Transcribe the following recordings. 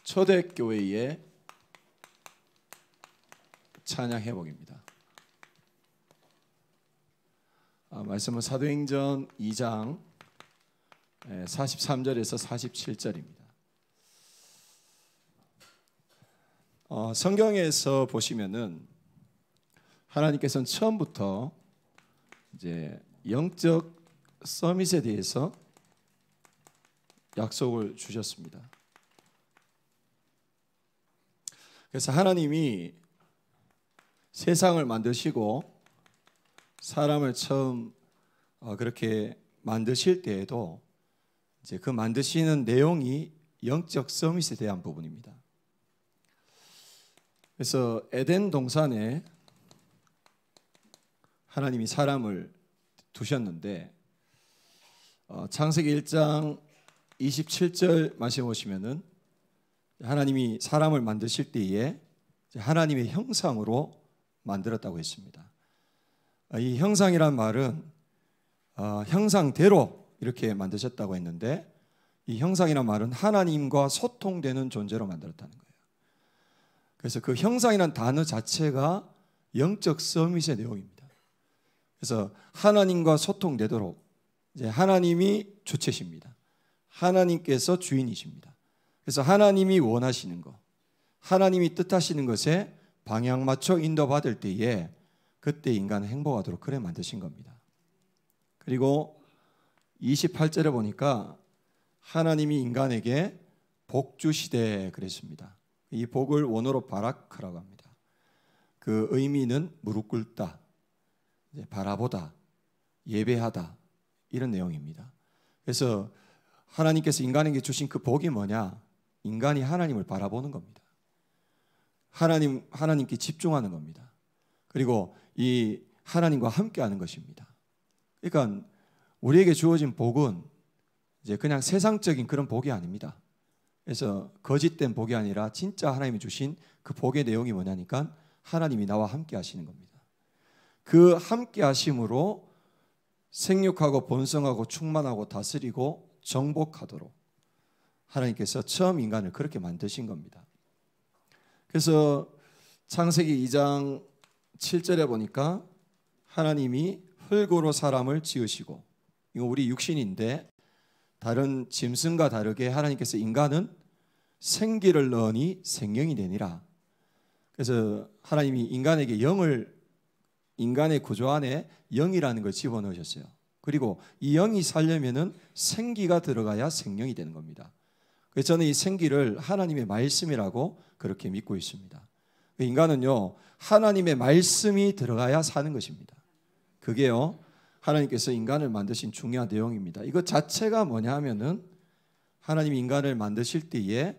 초대교회의 찬양 회복입니다. 말씀은 사도행전 2장 43절에서 47절입니다. 성경에서 보시면은 하나님께서는 처음부터 이제 영적 서밋에 대해서 약속을 주셨습니다. 그래서 하나님이 세상을 만드시고 사람을 처음 그렇게 만드실 때에도 이제 그 만드시는 내용이 영적 서밋에 대한 부분입니다. 그래서 에덴 동산에 하나님이 사람을 두셨는데 창세기 1장 27절 말씀 보시면은 하나님이 사람을 만드실 때에 하나님의 형상으로 만들었다고 했습니다. 이 형상이란 말은 형상대로 이렇게 만드셨다고 했는데 이 형상이란 말은 하나님과 소통되는 존재로 만들었다는 거예요. 그래서 그 형상이란 단어 자체가 영적 서밋의 내용입니다. 그래서 하나님과 소통되도록 이제 하나님이 주체십니다. 하나님께서 주인이십니다. 그래서 하나님이 원하시는 것, 하나님이 뜻하시는 것에 방향 맞춰 인도받을 때에 그때 인간은 행복하도록 그래 만드신 겁니다. 그리고 28절에 보니까 하나님이 인간에게 복 주시되 그랬습니다. 이 복을 원어로 바라크라고 합니다. 그 의미는 무릎 꿇다, 바라보다, 예배하다 이런 내용입니다. 그래서 하나님께서 인간에게 주신 그 복이 뭐냐? 인간이 하나님을 바라보는 겁니다. 하나님께 집중하는 겁니다. 그리고 이 하나님과 함께하는 것입니다. 그러니까 우리에게 주어진 복은 이제 그냥 세상적인 그런 복이 아닙니다. 그래서 거짓된 복이 아니라 진짜 하나님이 주신 그 복의 내용이 뭐냐니까 하나님이 나와 함께하시는 겁니다. 그 함께하심으로 생육하고 번성하고 충만하고 다스리고 정복하도록 하나님께서 처음 인간을 그렇게 만드신 겁니다. 그래서 창세기 2장 7절에 보니까 하나님이 흙으로 사람을 지으시고, 이거 우리 육신인데 다른 짐승과 다르게 하나님께서 인간은 생기를 넣으니 생명이 되니라. 그래서 하나님이 인간에게 영을, 인간의 구조 안에 영이라는 걸 집어넣으셨어요. 그리고 이 영이 살려면은 생기가 들어가야 생명이 되는 겁니다. 그래서 저는 이 생기를 하나님의 말씀이라고 그렇게 믿고 있습니다. 인간은요, 하나님의 말씀이 들어가야 사는 것입니다. 그게요, 하나님께서 인간을 만드신 중요한 내용입니다. 이것 자체가 뭐냐 하면은 하나님이 인간을 만드실 때에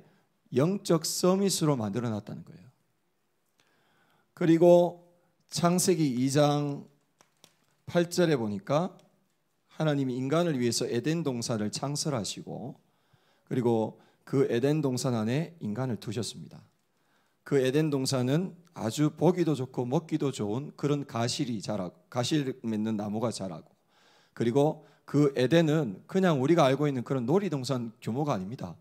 영적 서밋으로 만들어 놨다는 거예요. 그리고 창세기 2장 8절에 보니까 하나님이 인간을 위해서 에덴 동산을 창설하시고 그리고 그 에덴 동산 안에 인간을 두셨습니다. 그 에덴 동산은 아주 보기도 좋고 먹기도 좋은 그런 가실이 자라고, 가실 맺는 나무가 자라고, 그리고 그 에덴은 그냥 우리가 알고 있는 그런 놀이동산 규모가 아닙니다.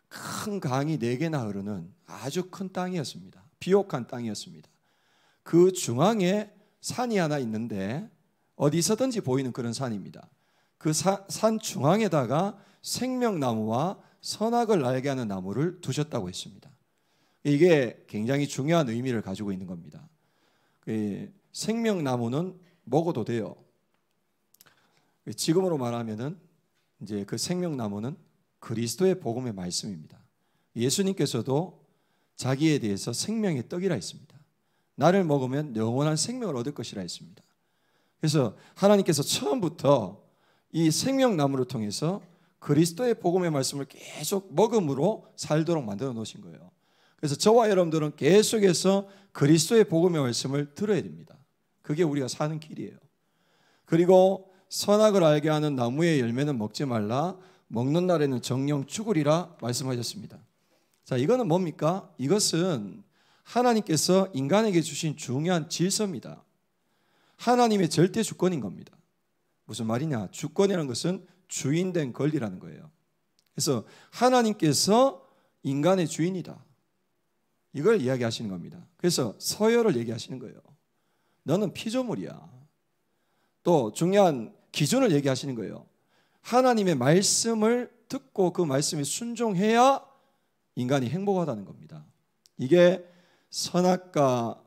큰 강이 4개나 흐르는 아주 큰 땅이었습니다. 비옥한 땅이었습니다. 그 중앙에 산이 하나 있는데 어디서든지 보이는 그런 산입니다. 그 산 중앙에다가 생명나무와 선악을 알게 하는 나무를 두셨다고 했습니다. 이게 굉장히 중요한 의미를 가지고 있는 겁니다. 생명나무는 먹어도 돼요. 지금으로 말하면은 이제 그 생명나무는 그리스도의 복음의 말씀입니다. 예수님께서도 자기에 대해서 생명의 떡이라 했습니다. 나를 먹으면 영원한 생명을 얻을 것이라 했습니다. 그래서 하나님께서 처음부터 이 생명나무를 통해서 그리스도의 복음의 말씀을 계속 먹음으로 살도록 만들어 놓으신 거예요. 그래서 저와 여러분들은 계속해서 그리스도의 복음의 말씀을 들어야 됩니다. 그게 우리가 사는 길이에요. 그리고 선악을 알게 하는 나무의 열매는 먹지 말라, 먹는 날에는 정령 죽으리라 말씀하셨습니다. 자, 이거는 뭡니까? 이것은 하나님께서 인간에게 주신 중요한 질서입니다. 하나님의 절대 주권인 겁니다. 무슨 말이냐? 주권이라는 것은 주인된 권리라는 거예요. 그래서 하나님께서 인간의 주인이다. 이걸 이야기하시는 겁니다. 그래서 서열을 얘기하시는 거예요. 너는 피조물이야. 또 중요한 기준을 얘기하시는 거예요. 하나님의 말씀을 듣고 그 말씀에 순종해야 인간이 행복하다는 겁니다. 이게 선악과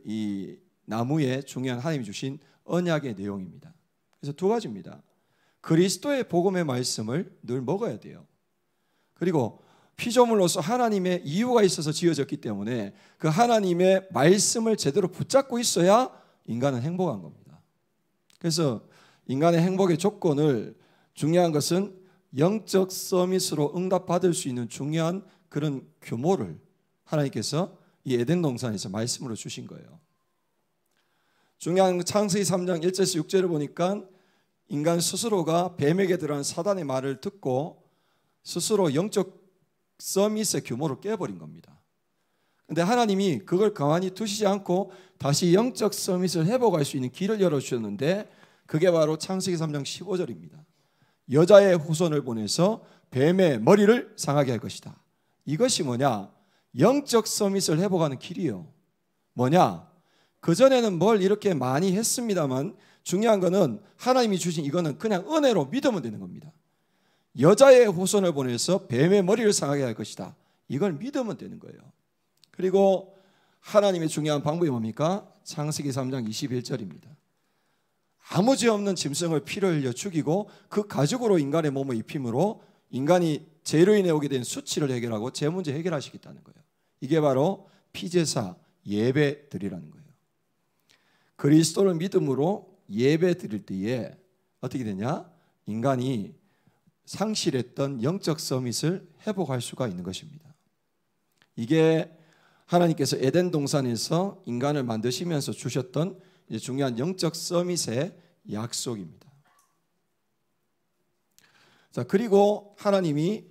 이 나무에 중요한 하나님이 주신 언약의 내용입니다. 그래서 두 가지입니다. 그리스도의 복음의 말씀을 늘 먹어야 돼요. 그리고 피조물로서 하나님의 이유가 있어서 지어졌기 때문에 그 하나님의 말씀을 제대로 붙잡고 있어야 인간은 행복한 겁니다. 그래서 인간의 행복의 조건을 중요한 것은 영적 서밋으로 응답받을 수 있는 중요한 그런 규모를 하나님께서 이 에덴 동산에서 말씀으로 주신 거예요. 중요한 창세기 3장 1절에서 6절을 보니까 인간 스스로가 뱀에게 들어간 사단의 말을 듣고 스스로 영적 서밋의 규모를 깨버린 겁니다. 그런데 하나님이 그걸 가만히 두시지 않고 다시 영적 서밋을 회복할 수 있는 길을 열어주셨는데 그게 바로 창세기 3장 15절입니다. 여자의 후손을 보내서 뱀의 머리를 상하게 할 것이다. 이것이 뭐냐? 영적 서밋을 회복하는 길이에요. 뭐냐? 그전에는 뭘 이렇게 많이 했습니다만 중요한 거는 하나님이 주신 이거는 그냥 은혜로 믿으면 되는 겁니다. 여자의 후손을 보내서 뱀의 머리를 상하게 할 것이다. 이걸 믿으면 되는 거예요. 그리고 하나님의 중요한 방법이 뭡니까? 창세기 3장 21절입니다. 아무 죄 없는 짐승을 피를 흘려 죽이고 그 가죽으로 인간의 몸을 입힘으로 인간이 죄로 인해 오게 된 수치를 해결하고 죄 문제 해결하시겠다는 거예요. 이게 바로 피제사 예배 드리라는 거예요. 그리스도를 믿음으로 예배 드릴 때에 어떻게 되냐? 인간이 상실했던 영적 서밋을 회복할 수가 있는 것입니다. 이게 하나님께서 에덴 동산에서 인간을 만드시면서 주셨던 중요한 영적 서밋의 약속입니다. 자, 그리고 하나님이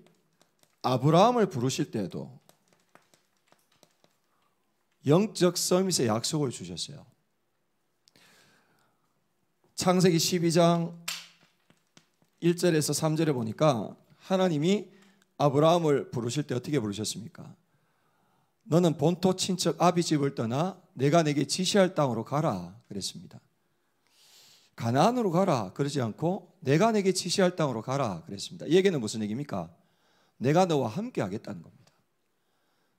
아브라함을 부르실 때도 영적 서밋의 약속을 주셨어요. 창세기 12장 1절에서 3절에 보니까 하나님이 아브라함을 부르실 때 어떻게 부르셨습니까? 너는 본토 친척 아비 집을 떠나 내가 내게 지시할 땅으로 가라 그랬습니다. 가나안으로 가라 그러지 않고 내가 내게 지시할 땅으로 가라 그랬습니다. 이 얘기는 무슨 얘기입니까? 내가 너와 함께 하겠다는 겁니다.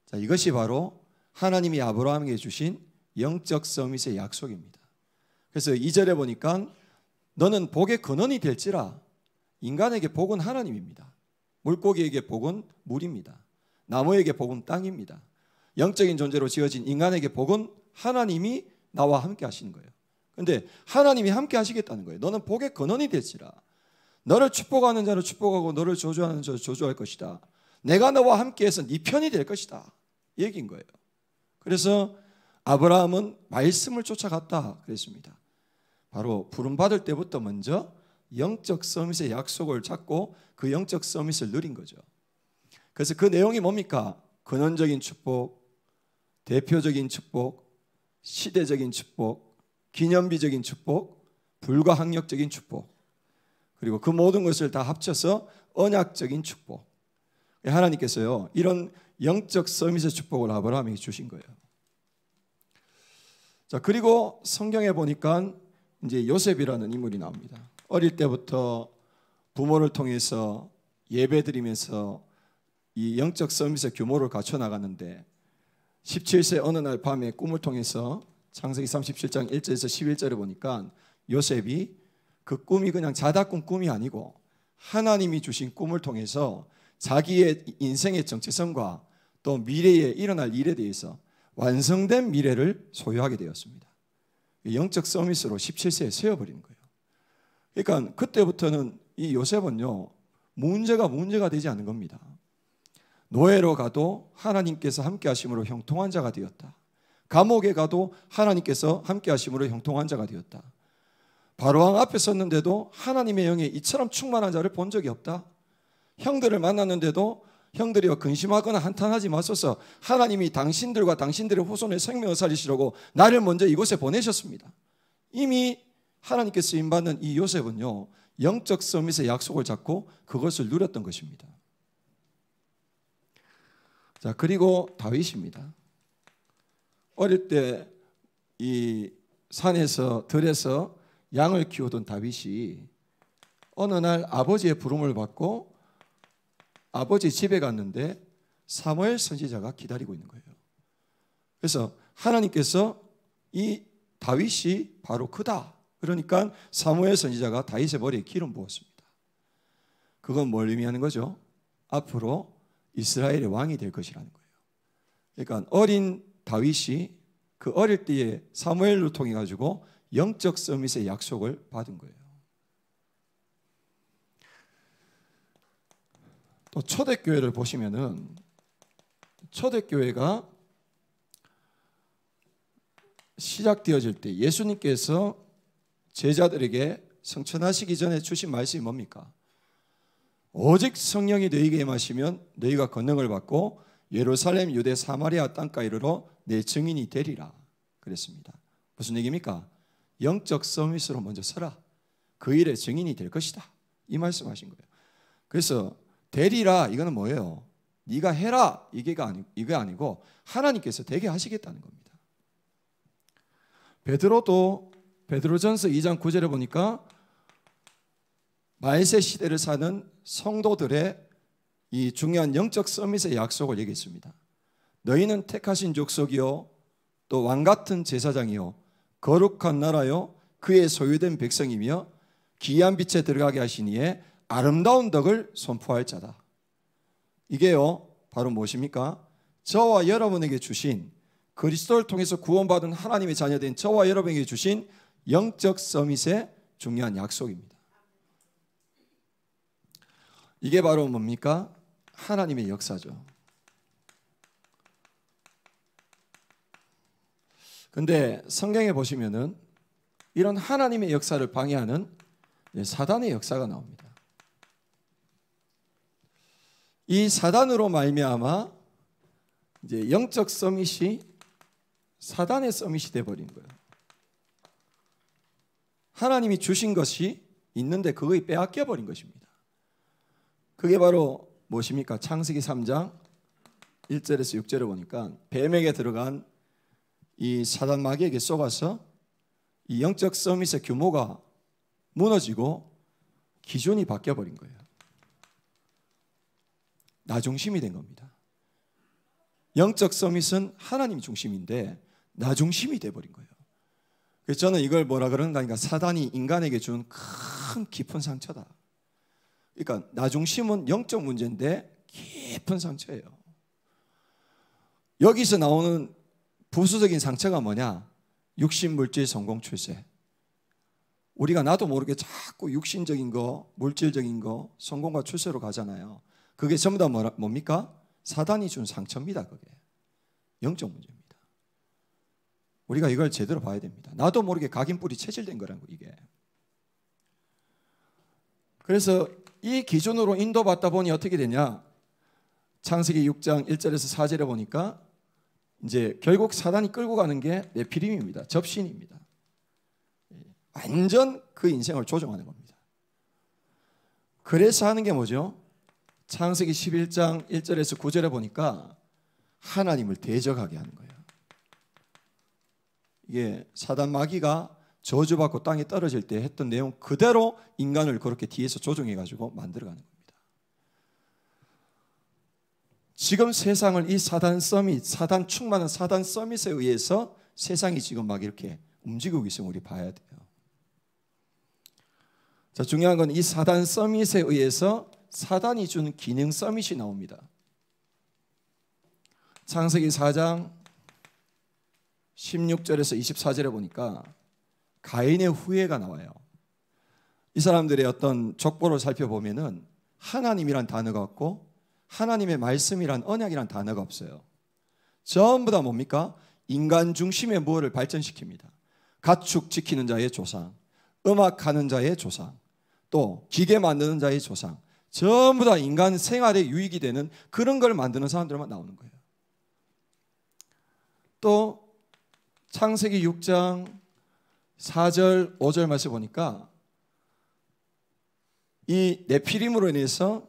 자, 이것이 바로 하나님이 아브라함에게 주신 영적 서밋의 약속입니다. 그래서 2절에 보니까 너는 복의 근원이 될지라. 인간에게 복은 하나님입니다. 물고기에게 복은 물입니다. 나무에게 복은 땅입니다. 영적인 존재로 지어진 인간에게 복은 하나님이 나와 함께 하시는 거예요. 그런데 하나님이 함께 하시겠다는 거예요. 너는 복의 근원이 될지라. 너를 축복하는 자를 축복하고 너를 저주하는 자를 저주할 것이다. 내가 너와 함께해서 네 편이 될 것이다. 얘기인 거예요. 그래서 아브라함은 말씀을 쫓아갔다 그랬습니다. 바로 부름받을 때부터 먼저 영적 서밋의 약속을 잡고 그 영적 서밋을 누린 거죠. 그래서 그 내용이 뭡니까? 근원적인 축복, 대표적인 축복, 시대적인 축복, 기념비적인 축복, 불가항력적인 축복, 그리고 그 모든 것을 다 합쳐서 언약적인 축복. 하나님께서요 이런 영적 서밋의 축복을 아브라함에게 주신 거예요. 자, 그리고 성경에 보니까 이제 요셉이라는 인물이 나옵니다. 어릴 때부터 부모를 통해서 예배드리면서 이 영적 서밋의 규모를 갖춰 나갔는데 17세 어느 날 밤에 꿈을 통해서 창세기 37장 1절에서 11절에 보니까 요셉이 그 꿈이 그냥 자다 꾼 꿈이 아니고 하나님이 주신 꿈을 통해서 자기의 인생의 정체성과 또 미래에 일어날 일에 대해서 완성된 미래를 소유하게 되었습니다. 영적 서밋으로 17세에 세워버리는 거예요. 그러니까 그때부터는 이 요셉은요 문제가 되지 않은 겁니다. 노예로 가도 하나님께서 함께 하심으로 형통한 자가 되었다. 감옥에 가도 하나님께서 함께 하심으로 형통한 자가 되었다. 바로왕 앞에 섰는데도 하나님의 영에 이처럼 충만한 자를 본 적이 없다. 형들을 만났는데도 형들이여 근심하거나 한탄하지 마소서. 하나님이 당신들과 당신들의 후손의 생명을 살리시려고 나를 먼저 이곳에 보내셨습니다. 이미 하나님께 쓰임받는 이 요셉은요 영적 서밋의 약속을 잡고 그것을 누렸던 것입니다. 자, 그리고 다윗입니다. 어릴 때 이 산에서 들에서 양을 키우던 다윗이 어느 날 아버지의 부름을 받고 아버지 집에 갔는데 사무엘 선지자가 기다리고 있는 거예요. 그래서 하나님께서 이 다윗이 바로 그다. 그러니까 사무엘 선지자가 다윗의 머리에 기름 부었습니다. 그건 뭘 의미하는 거죠? 앞으로 이스라엘의 왕이 될 것이라는 거예요. 그러니까 어린 다윗이 그 어릴 때에 사무엘을 통해 가지고 영적 서밋의 약속을 받은 거예요. 또 초대교회를 보시면은 초대교회가 시작되어질 때 예수님께서 제자들에게 성천하시기 전에 주신 말씀이 뭡니까? 오직 성령이 너희에게 임하시면 너희가 권능을 받고 예루살렘, 유대, 사마리아 땅까지 이르러 내 증인이 되리라 그랬습니다. 무슨 얘기입니까? 영적 서밋으로 먼저 서라. 그 일의 증인이 될 것이다. 이 말씀하신 거예요. 그래서 되리라 이거는 뭐예요? 네가 해라 이게 아니고 하나님께서 되게 하시겠다는 겁니다. 베드로도 베드로전서 2장 9절에 보니까 말세 시대를 사는 성도들의 이 중요한 영적 서밋의 약속을 얘기했습니다. 너희는 택하신 족속이요 또 왕같은 제사장이요 거룩한 나라요 그의 소유된 백성이며 기이한 빛에 들어가게 하시니에 아름다운 덕을 선포할 자다. 이게요 바로 무엇입니까? 저와 여러분에게 주신 그리스도를 통해서 구원받은 하나님의 자녀된 저와 여러분에게 주신 영적 서밋의 중요한 약속입니다. 이게 바로 뭡니까? 하나님의 역사죠. 근데 성경에 보시면은 이런 하나님의 역사를 방해하는 사단의 역사가 나옵니다. 이 사단으로 말미암아 이제 영적 서밋이 사단의 서밋이 되어버린 거예요. 하나님이 주신 것이 있는데 그것이 빼앗겨 버린 것입니다. 그게 바로 무엇입니까? 창세기 3장 1절에서 6절에 보니까 뱀에게 들어간 이 사단 마귀에게 쏘가서 이 영적 서밋의 규모가 무너지고 기준이 바뀌어 버린 거예요. 나 중심이 된 겁니다. 영적 서밋은 하나님 중심인데 나 중심이 돼 버린 거예요. 그래서 저는 이걸 뭐라 그러는가 하니까 사단이 인간에게 준 큰 깊은 상처다. 그러니까 나 중심은 영적 문제인데 깊은 상처예요. 여기서 나오는 부수적인 상처가 뭐냐? 육신, 물질, 성공, 출세. 우리가 나도 모르게 자꾸 육신적인 거, 물질적인 거, 성공과 출세로 가잖아요. 그게 전부 다 뭡니까? 사단이 준 상처입니다. 그게 영적 문제입니다. 우리가 이걸 제대로 봐야 됩니다. 나도 모르게 각인뿔이 체질된 거라고 이게. 그래서 이 기준으로 인도받다 보니 어떻게 되냐? 창세기 6장 1절에서 4절에 보니까 이제 결국 사단이 끌고 가는 게 네피림입니다. 접신입니다. 완전 그 인생을 조종하는 겁니다. 그래서 하는 게 뭐죠? 창세기 11장 1절에서 9절에 보니까 하나님을 대적하게 하는 거예요. 이게 사단 마귀가 저주받고 땅에 떨어질 때 했던 내용 그대로 인간을 그렇게 뒤에서 조종해가지고 만들어가는 겁니다. 지금 세상을 이 사단 충만한 사단 서밋에 의해서 세상이 지금 막 이렇게 움직이고 있으면 우리 봐야 돼요. 자, 중요한 건 이 사단 서밋에 의해서 사단이 준 기능 서밋이 나옵니다. 창세기 4장 16절에서 24절에 보니까 가인의 후예가 나와요. 이 사람들의 어떤 족보를 살펴보면은 하나님이란 단어가 없고 하나님의 말씀이란 언약이란 단어가 없어요. 전부 다 뭡니까? 인간 중심의 무엇을 발전시킵니다. 가축 지키는 자의 조상, 음악하는 자의 조상, 또 기계 만드는 자의 조상, 전부 다 인간 생활에 유익이 되는 그런 걸 만드는 사람들만 나오는 거예요. 또 창세기 6장 4절 5절 말씀 보니까 이 네피림으로 인해서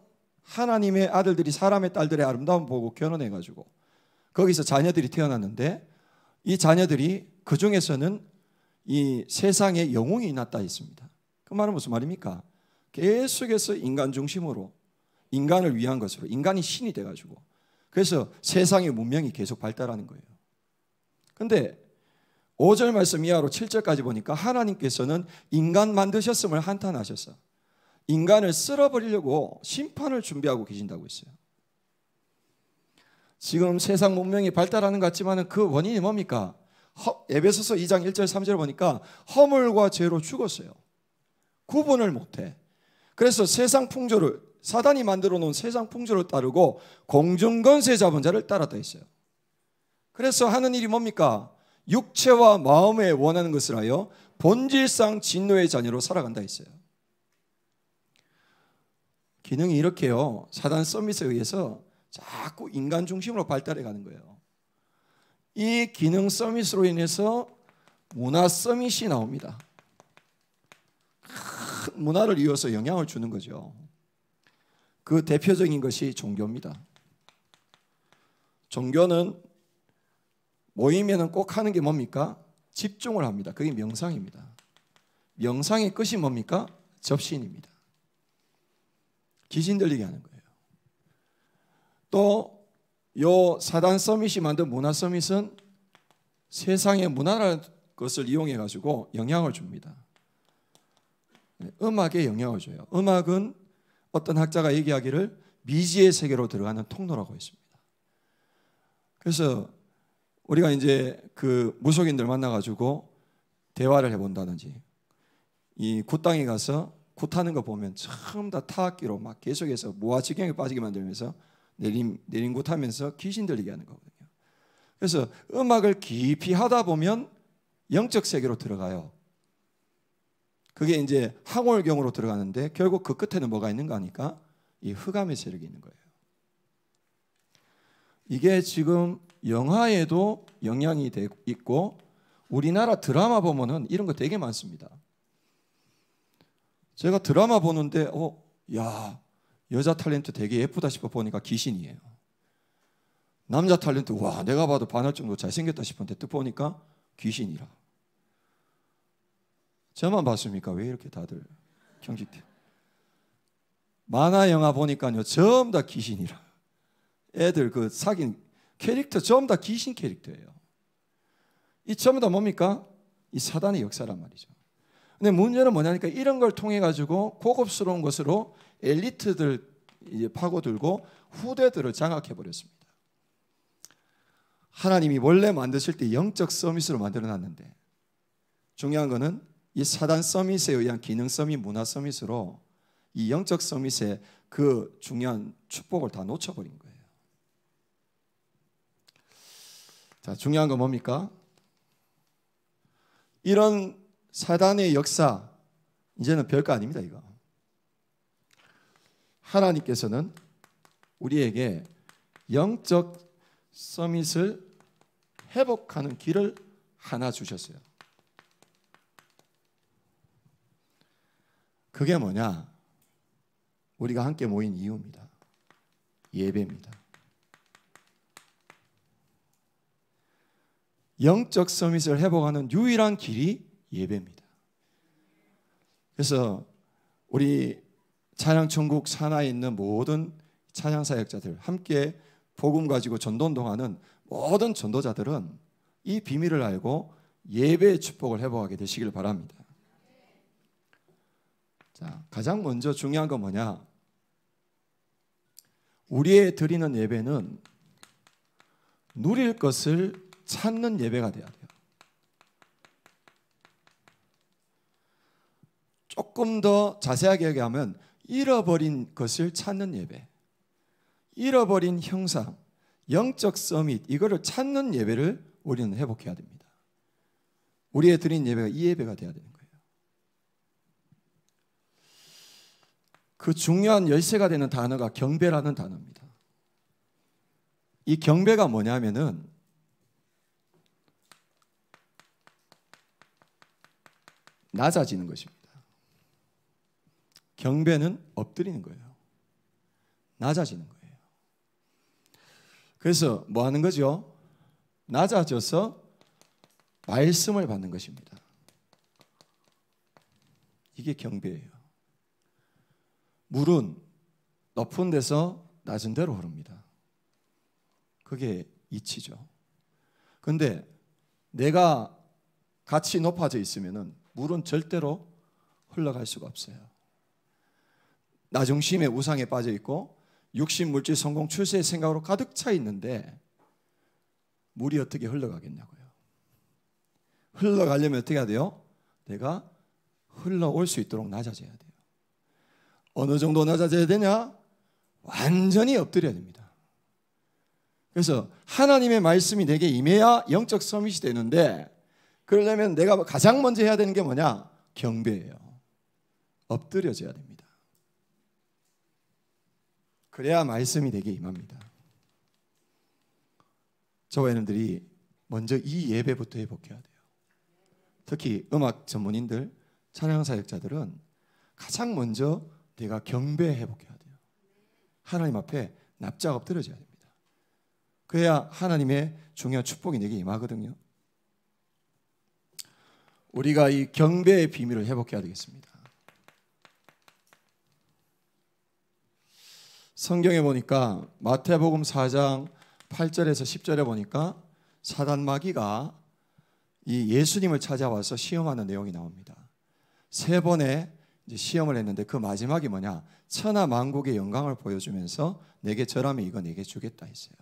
하나님의 아들들이 사람의 딸들의 아름다움 보고 결혼해가지고 거기서 자녀들이 태어났는데 이 자녀들이 그 중에서는 이 세상에 영웅이 났다 했습니다. 그 말은 무슨 말입니까? 계속해서 인간 중심으로 인간을 위한 것으로 인간이 신이 돼가지고 그래서 세상의 문명이 계속 발달하는 거예요. 근데 5절 말씀 이하로 7절까지 보니까 하나님께서는 인간 만드셨음을 한탄하셔서 인간을 쓸어버리려고 심판을 준비하고 계신다고 했어요. 지금 세상 문명이 발달하는 것 같지만 그 원인이 뭡니까? 에베소서 2장 1절 3절 보니까 허물과 죄로 죽었어요. 구분을 못해. 그래서 세상 풍조를 사단이 만들어 놓은 세상 풍조를 따르고 공중권세 잡은 자를 따랐다 했어요. 그래서 하는 일이 뭡니까? 육체와 마음에 원하는 것을 하여 본질상 진노의 자녀로 살아간다 했어요. 기능이 이렇게요. 사단 서밋에 의해서 자꾸 인간 중심으로 발달해 가는 거예요. 이 기능 서밋으로 인해서 문화 서밋이 나옵니다. 큰 문화를 이어서 영향을 주는 거죠. 그 대표적인 것이 종교입니다. 종교는 모이면은 꼭 하는 게 뭡니까? 집중을 합니다. 그게 명상입니다. 명상의 끝이 뭡니까? 접신입니다. 귀신 들리게 하는 거예요. 또 요 사단 서밋이 만든 문화 서밋은 세상의 문화라는 것을 이용해 가지고 영향을 줍니다. 음악에 영향을 줘요. 음악은 어떤 학자가 얘기하기를 미지의 세계로 들어가는 통로라고 했습니다. 그래서 우리가 이제 그 무속인들 만나가지고 대화를 해본다든지 이 굿당에 가서 굿하는 거 보면 처음 다 타악기로 막 계속해서 무아지경에 빠지게 만들면서 내린 굿하면서 귀신 들리게 하는 거거든요. 그래서 음악을 깊이 하다 보면 영적 세계로 들어가요. 그게 이제 항월경으로 들어가는데 결국 그 끝에는 뭐가 있는가 하니까 이 흑암의 세력이 있는 거예요. 이게 지금 영화에도 영향이 있고 우리나라 드라마 보면은 이런 거 되게 많습니다. 제가 드라마 보는데 야 여자 탤런트 되게 예쁘다 싶어 보니까 귀신이에요. 남자 탤런트 와 내가 봐도 반할 정도 잘생겼다 싶은데 또 보니까 귀신이라. 저만 봤습니까? 왜 이렇게 다들 경직돼? 만화 영화 보니까요 전부 다 귀신이라. 애들 그 사귄 캐릭터 전부 다 귀신 캐릭터예요. 이 전부 다 뭡니까? 이 사단의 역사란 말이죠. 근데 문제는 뭐냐니까 이런 걸 통해 가지고 고급스러운 것으로 엘리트들 이제 파고들고 후대들을 장악해 버렸습니다. 하나님이 원래 만드실 때 영적 서밋으로 만들어 놨는데 중요한 거는 이 사단 서밋에 의한 기능 서밋, 문화 서밋으로 이 영적 서밋의 그 중요한 축복을 다 놓쳐버린 거예요. 자, 중요한 건 뭡니까? 이런 사단의 역사 이제는 별거 아닙니다. 이거 하나님께서는 우리에게 영적 서밋을 회복하는 길을 하나 주셨어요. 그게 뭐냐? 우리가 함께 모인 이유입니다. 예배입니다. 영적 서밋을 회복하는 유일한 길이 예배입니다. 그래서 우리 찬양천국 산하에 있는 모든 찬양사역자들 함께 복음 가지고 전도 운동하는 모든 전도자들은 이 비밀을 알고 예배의 축복을 회복하게 되시길 바랍니다. 자, 가장 먼저 중요한 건 뭐냐? 우리의 드리는 예배는 누릴 것을 찾는 예배가 돼야 돼요. 조금 더 자세하게 얘기하면 잃어버린 것을 찾는 예배, 잃어버린 형상, 영적 서밋 이거를 찾는 예배를 우리는 회복해야 됩니다. 우리의 드린 예배가 이 예배가 돼야 되는 거예요. 그 중요한 열쇠가 되는 단어가 경배라는 단어입니다. 이 경배가 뭐냐면은 낮아지는 것입니다. 경배는 엎드리는 거예요. 낮아지는 거예요. 그래서 뭐 하는 거죠? 낮아져서 말씀을 받는 것입니다. 이게 경배예요. 물은 높은 데서 낮은 데로 흐릅니다. 그게 이치죠. 그런데 내가 같이 높아져 있으면 물은 절대로 흘러갈 수가 없어요. 나 중심의 우상에 빠져 있고 육신, 물질, 성공, 출세의 생각으로 가득 차 있는데 물이 어떻게 흘러가겠냐고요. 흘러가려면 어떻게 해야 돼요? 내가 흘러올 수 있도록 낮아져야 돼요. 어느 정도 낮아져야 되냐? 완전히 엎드려야 됩니다. 그래서 하나님의 말씀이 내게 임해야 영적 서밋이 되는데, 그러려면 내가 가장 먼저 해야 되는 게 뭐냐? 경배예요. 엎드려져야 됩니다. 그래야 말씀이 내게 임합니다. 저와 여러분들이 먼저 이 예배부터 회복해야 돼요. 특히 음악 전문인들, 찬양 사역자들은 가장 먼저 내가 경배 회복해야 돼요. 하나님 앞에 납작 엎드려져야 됩니다. 그래야 하나님의 중요한 축복이 내게 임하거든요. 우리가 이 경배의 비밀을 회복해야 되겠습니다. 성경에 보니까 마태복음 4장 8절에서 10절에 보니까 사단 마귀가 이 예수님을 찾아와서 시험하는 내용이 나옵니다. 3번의 이제 시험을 했는데 그 마지막이 뭐냐? 천하 만국의 영광을 보여주면서 내게 절하면 이거 내게 주겠다 했어요.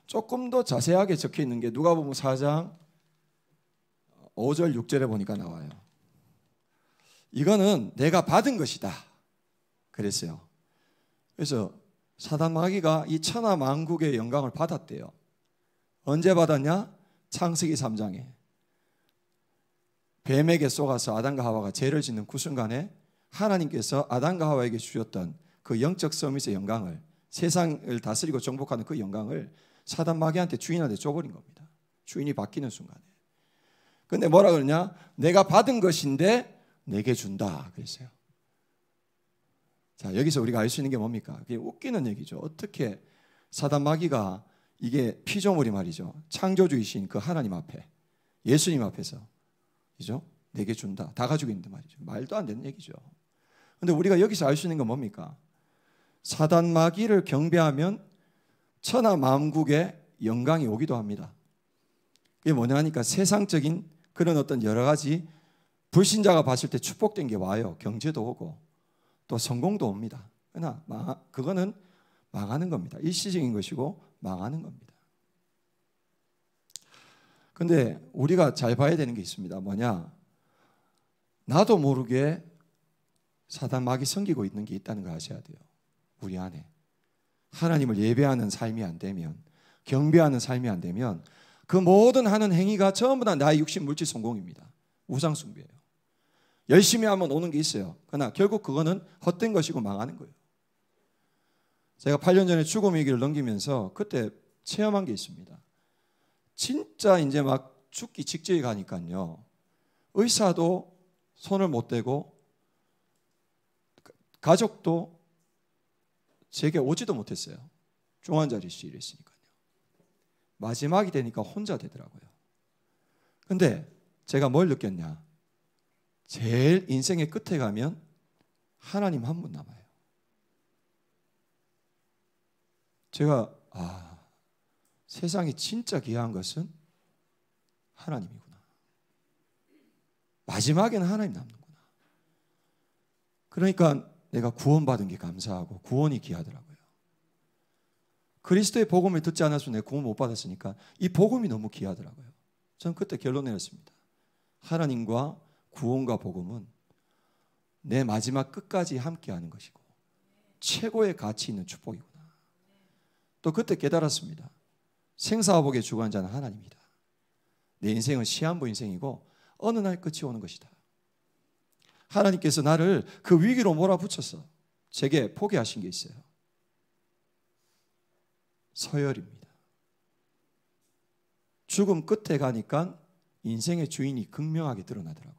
조금 더 자세하게 적혀 있는 게 누가복음 4장 5절 6절에 보니까 나와요. 이거는 내가 받은 것이다 그랬어요. 그래서 사단 마귀가 이 천하 만국의 영광을 받았대요. 언제 받았냐? 창세기 3장에 뱀에게 속아서 아담과 하와가 죄를 짓는 그 순간에 하나님께서 아담과 하와에게 주셨던 그 영적 서밋의 영광을, 세상을 다스리고 정복하는 그 영광을 사단 마귀한테, 주인한테 줘버린 겁니다. 주인이 바뀌는 순간에. 근데 뭐라 그러냐? 내가 받은 것인데 내게 준다 그랬어요. 자, 여기서 우리가 알 수 있는 게 뭡니까? 그게 웃기는 얘기죠. 어떻게 사단 마귀가, 이게 피조물이 말이죠, 창조주이신 그 하나님 앞에, 예수님 앞에서 그죠? 내게 준다, 다 가지고 있는데 말이죠. 말도 안 되는 얘기죠. 근데 우리가 여기서 알 수 있는 건 뭡니까? 사단 마귀를 경배하면 천하 만국의 영광이 오기도 합니다. 이게 뭐냐 하니까 세상적인 그런 어떤 여러 가지 불신자가 봤을 때 축복된 게 와요. 경제도 오고 또 성공도 옵니다. 그러나 그거는 망하는 겁니다. 일시적인 것이고 망하는 겁니다. 근데 우리가 잘 봐야 되는 게 있습니다. 뭐냐? 나도 모르게 사단 마귀 섬기고 있는 게 있다는 걸 아셔야 돼요. 우리 안에. 하나님을 예배하는 삶이 안 되면, 경배하는 삶이 안 되면 그 모든 하는 행위가 전부 다 나의 육신, 물질, 성공입니다. 우상 숭배예요. 열심히 하면 오는 게 있어요. 그러나 결국 그거는 헛된 것이고 망하는 거예요. 제가 8년 전에 죽음의 길을 넘기면서 그때 체험한 게 있습니다. 진짜 이제 막 죽기 직전에 가니까요, 의사도 손을 못 대고 가족도 제게 오지도 못했어요. 중환자실에 이랬으니까요. 마지막이 되니까 혼자 되더라고요. 근데 제가 뭘 느꼈냐? 제일 인생의 끝에 가면 하나님 한 분 남아요. 제가 세상에 진짜 귀한 것은 하나님이구나. 마지막에는 하나님 남는구나. 그러니까 내가 구원받은 게 감사하고 구원이 귀하더라고요. 그리스도의 복음을 듣지 않았으면 내가 구원 못 받았으니까 이 복음이 너무 귀하더라고요. 저는 그때 결론 내렸습니다. 하나님과 구원과 복음은 내 마지막 끝까지 함께하는 것이고 최고의 가치 있는 축복이구나. 또 그때 깨달았습니다. 생사화복의 주관한 자는 하나님이다. 내 인생은 시한부 인생이고 어느 날 끝이 오는 것이다. 하나님께서 나를 그 위기로 몰아붙여서 제게 포기하신 게 있어요. 서열입니다. 죽음 끝에 가니까 인생의 주인이 극명하게 드러나더라고요.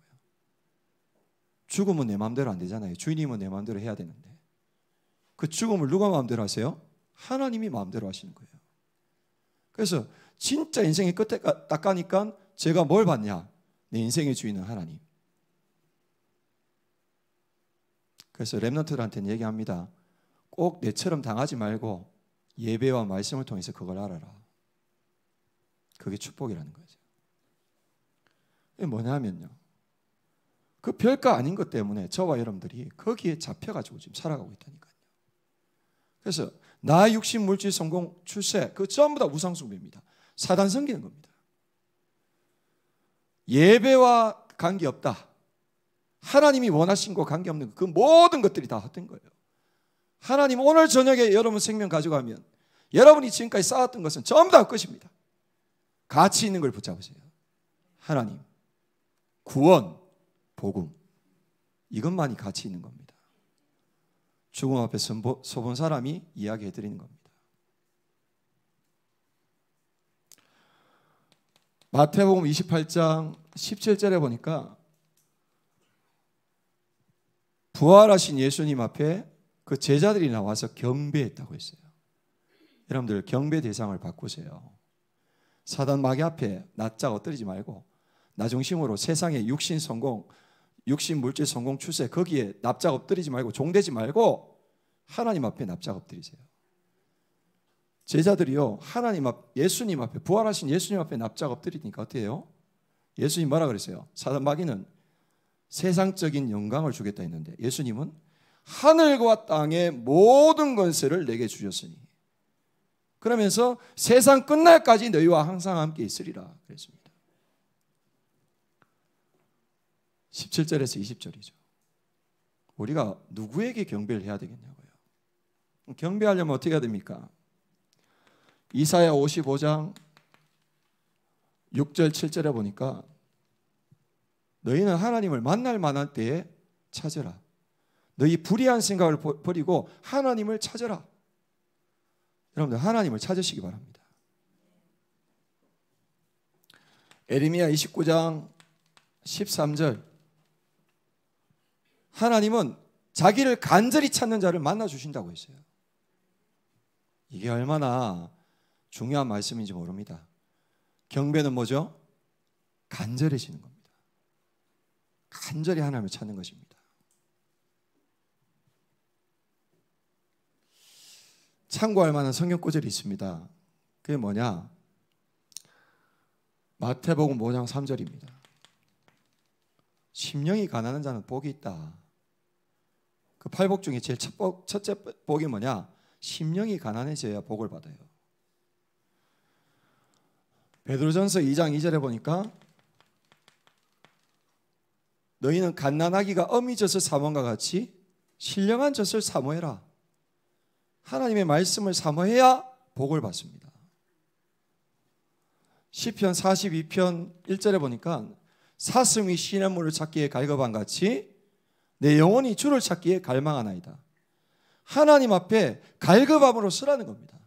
죽음은 내 마음대로 안 되잖아요. 주인이면 내 마음대로 해야 되는데 그 죽음을 누가 마음대로 하세요? 하나님이 마음대로 하시는 거예요. 그래서 진짜 인생의 끝에 딱 가니까 제가 뭘 받냐? 내 인생의 주인은 하나님. 그래서 렘넌트들한테는 얘기합니다. 꼭 내처럼 당하지 말고 예배와 말씀을 통해서 그걸 알아라. 그게 축복이라는 거죠. 이게 뭐냐면요, 그 별거 아닌 것 때문에 저와 여러분들이 거기에 잡혀가지고 지금 살아가고 있다니까요. 그래서 나 육신 물질 성공 출세 그 전부 다 우상숭배입니다. 사단 섬기는 겁니다. 예배와 관계없다. 하나님이 원하신 거 관계없는 그 모든 것들이 다 헛된 거예요. 하나님 오늘 저녁에 여러분 생명 가져가면 여러분이 지금까지 쌓았던 것은 전부 다 끝입니다. 가치 있는 걸 붙잡으세요. 하나님, 구원, 복음, 이것만이 가치 있는 겁니다. 죽음 앞에 서본 사람이 이야기해 드리는 겁니다. 마태복음 28장 17절에 보니까 부활하신 예수님 앞에 그 제자들이 나와서 경배했다고 했어요. 여러분들 경배 대상을 바꾸세요. 사단 마귀 앞에 낯짝 엎드리지 말고 나 중심으로 세상의 육신 성공, 육신 물질 성공 추세 거기에 납작 엎드리지 말고 종되지 말고 하나님 앞에 납작 엎드리세요. 제자들이요, 하나님 앞, 예수님 앞에, 부활하신 예수님 앞에 납작 엎드리니까 어떻게 해요? 예수님 뭐라 그랬어요? 사단 마귀는 세상적인 영광을 주겠다 했는데 예수님은 하늘과 땅의 모든 권세를 내게 주셨으니 그러면서 세상 끝날까지 너희와 항상 함께 있으리라 그랬습니다. 17절에서 20절이죠. 우리가 누구에게 경배를 해야 되겠냐고요. 경배하려면 어떻게 해야 됩니까? 이사야 55장 6절 7절에 보니까 너희는 하나님을 만날 만한 때에 찾으라. 너희 불의한 생각을 버리고 하나님을 찾으라. 여러분들 하나님을 찾으시기 바랍니다. 에레미야 29장 13절 하나님은 자기를 간절히 찾는 자를 만나 주신다고 했어요. 이게 얼마나 중요한 말씀인지 모릅니다. 경배는 뭐죠? 간절해지는 겁니다. 간절히 하나님을 찾는 것입니다. 참고할 만한 성경 구절이 있습니다. 그게 뭐냐? 마태복음 5장 3절입니다. 심령이 가난한 자는 복이 있다. 그 팔복 중에 제일 첫째 복이 뭐냐? 심령이 가난해져야 복을 받아요. 베드로전서 2장 2절에 보니까 너희는 갓난아기가 어미 젖을 사모함과 같이 신령한 젖을 사모해라. 하나님의 말씀을 사모해야 복을 받습니다. 시편 42편 1절에 보니까 사슴이 시냇물을 찾기에 갈급한 같이 내 영혼이 주를 찾기에 갈망하나이다. 하나님 앞에 갈급함으로 서라는 겁니다.